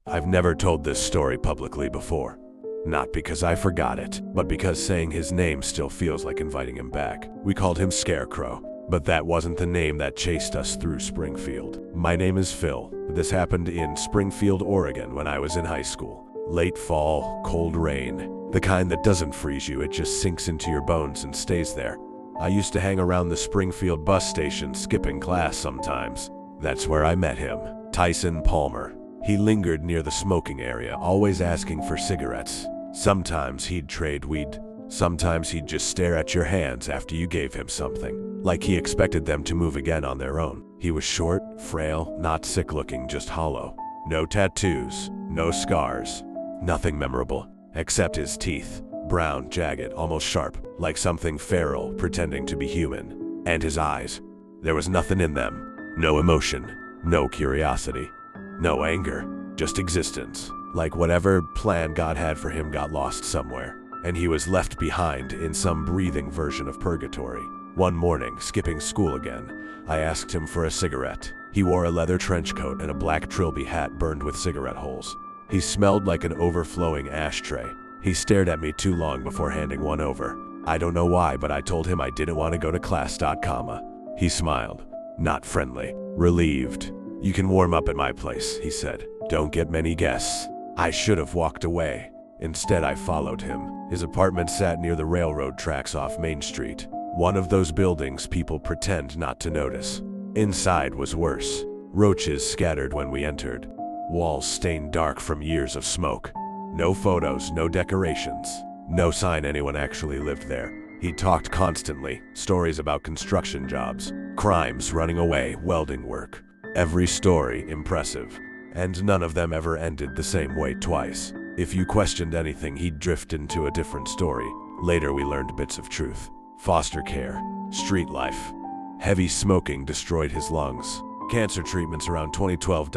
I've never told this story publicly before. Not because I forgot it, but because saying his name still feels like inviting him back. We called him Scarecrow, but that wasn't the name that chased us through Springfield. My name is Phil. This happened in Springfield, Oregon when I was in high school. Late fall, cold rain. The kind that doesn't freeze you, it just sinks into your bones and stays there. I used to hang around the Springfield bus station skipping class sometimes. That's where I met him, Tyson Palmer. He lingered near the smoking area, always asking for cigarettes. Sometimes he'd trade weed. Sometimes he'd just stare at your hands after you gave him something, like he expected them to move again on their own. He was short, frail, not sick-looking, just hollow. No tattoos, no scars, nothing memorable, except his teeth. Brown, jagged, almost sharp, like something feral pretending to be human. And his eyes. There was nothing in them. No emotion, no curiosity, no anger, just existence. Like whatever plan God had for him got lost somewhere, and he was left behind in some breathing version of purgatory. One morning, skipping school again, I asked him for a cigarette. He wore a leather trench coat and a black trilby hat burned with cigarette holes. He smelled like an overflowing ashtray. He stared at me too long before handing one over. I don't know why, but I told him I didn't want to go to class. He smiled, not friendly, relieved. "You can warm up at my place," he said. "Don't get many guests." I should have walked away. Instead, I followed him. His apartment sat near the railroad tracks off Main Street. One of those buildings people pretend not to notice. Inside was worse. Roaches scattered when we entered. Walls stained dark from years of smoke. No photos, no decorations. No sign anyone actually lived there. He talked constantly, stories about construction jobs, crimes, running away, welding work. Every story impressive. And none of them ever ended the same way twice. If you questioned anything, he'd drift into a different story. Later we learned bits of truth. Foster care, street life. Heavy smoking destroyed his lungs. Cancer treatments around 2012.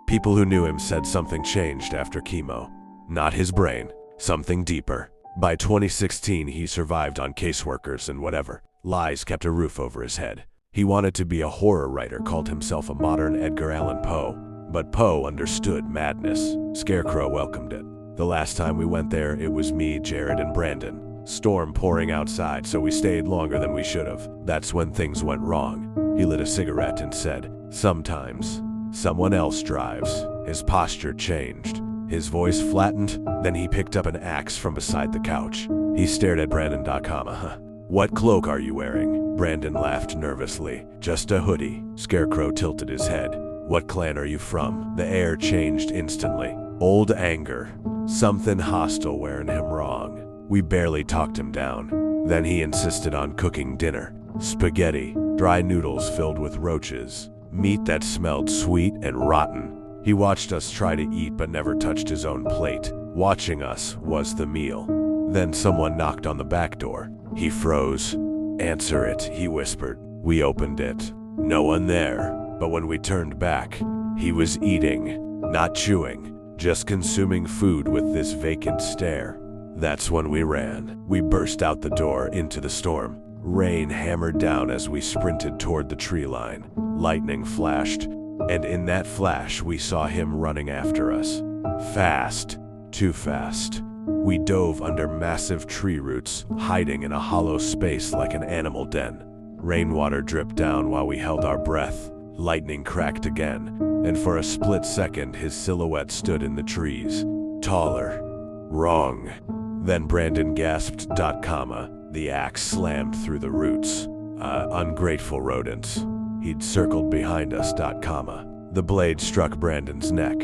People who knew him said something changed after chemo. Not his brain, something deeper. By 2016 he survived on caseworkers and whatever. Lies kept a roof over his head. He wanted to be a horror writer, called himself a modern Edgar Allan Poe. But Poe understood madness. Scarecrow welcomed it. The last time we went there, it was me, Jared, and Brandon. Storm pouring outside, so we stayed longer than we should have. That's when things went wrong. He lit a cigarette and said, "Sometimes someone else drives." His posture changed. His voice flattened, then he picked up an axe from beside the couch. He stared at Brandon. "What cloak are you wearing?" Brandon laughed nervously. "Just a hoodie." Scarecrow tilted his head. "What clan are you from?" The air changed instantly. Old anger. Something hostile wearing him wrong. We barely talked him down. Then he insisted on cooking dinner. Spaghetti, dry noodles filled with roaches, meat that smelled sweet and rotten. He watched us try to eat but never touched his own plate. Watching us was the meal. Then someone knocked on the back door. He froze. "Answer it," he whispered. We opened it. No one there. But when we turned back, he was eating, not chewing, just consuming food with this vacant stare. That's when we ran. We burst out the door into the storm. Rain hammered down as we sprinted toward the tree line. Lightning flashed, and in that flash we saw him running after us. Fast, too fast. We dove under massive tree roots, hiding in a hollow space like an animal den. Rainwater dripped down while we held our breath. Lightning cracked again, and for a split second his silhouette stood in the trees. Taller. Wrong. Then Brandon gasped, the axe slammed through the roots. Ungrateful rodents. He'd circled behind us, The blade struck Brandon's neck.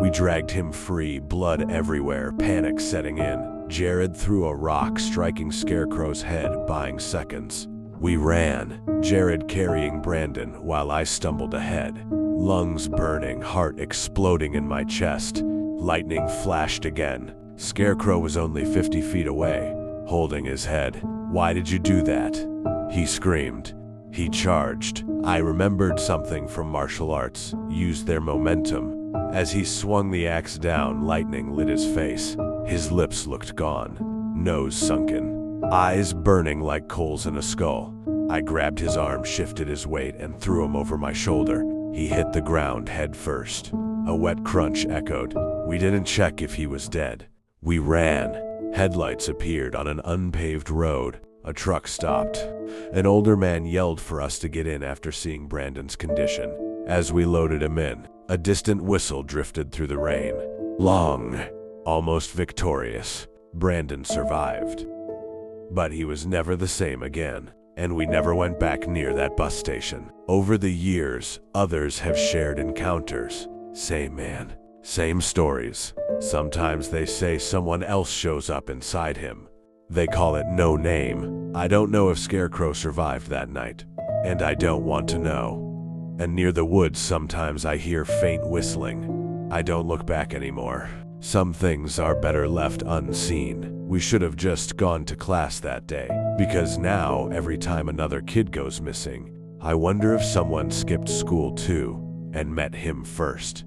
We dragged him free, blood everywhere, panic setting in. Jared threw a rock, striking Scarecrow's head, buying seconds. We ran, Jared carrying Brandon while I stumbled ahead. Lungs burning, heart exploding in my chest. Lightning flashed again. Scarecrow was only 50 feet away, holding his head. "Why did you do that?" he screamed. He charged. I remembered something from martial arts. Used their momentum. As he swung the axe down, lightning lit his face. His lips looked gone, nose sunken. Eyes burning like coals in a skull. I grabbed his arm, shifted his weight, and threw him over my shoulder. He hit the ground head first. A wet crunch echoed. We didn't check if he was dead. We ran. Headlights appeared on an unpaved road. A truck stopped. An older man yelled for us to get in after seeing Brandon's condition. As we loaded him in, a distant whistle drifted through the rain. Long, almost victorious. Brandon survived. But he was never the same again, and we never went back near that bus station. Over the years, others have shared encounters. Same man, same stories. Sometimes they say someone else shows up inside him. They call it no name. I don't know if Scarecrow survived that night, and I don't want to know. And near the woods sometimes I hear faint whistling. I don't look back anymore. Some things are better left unseen. We should have just gone to class that day, because now every time another kid goes missing, I wonder if someone skipped school too and met him first.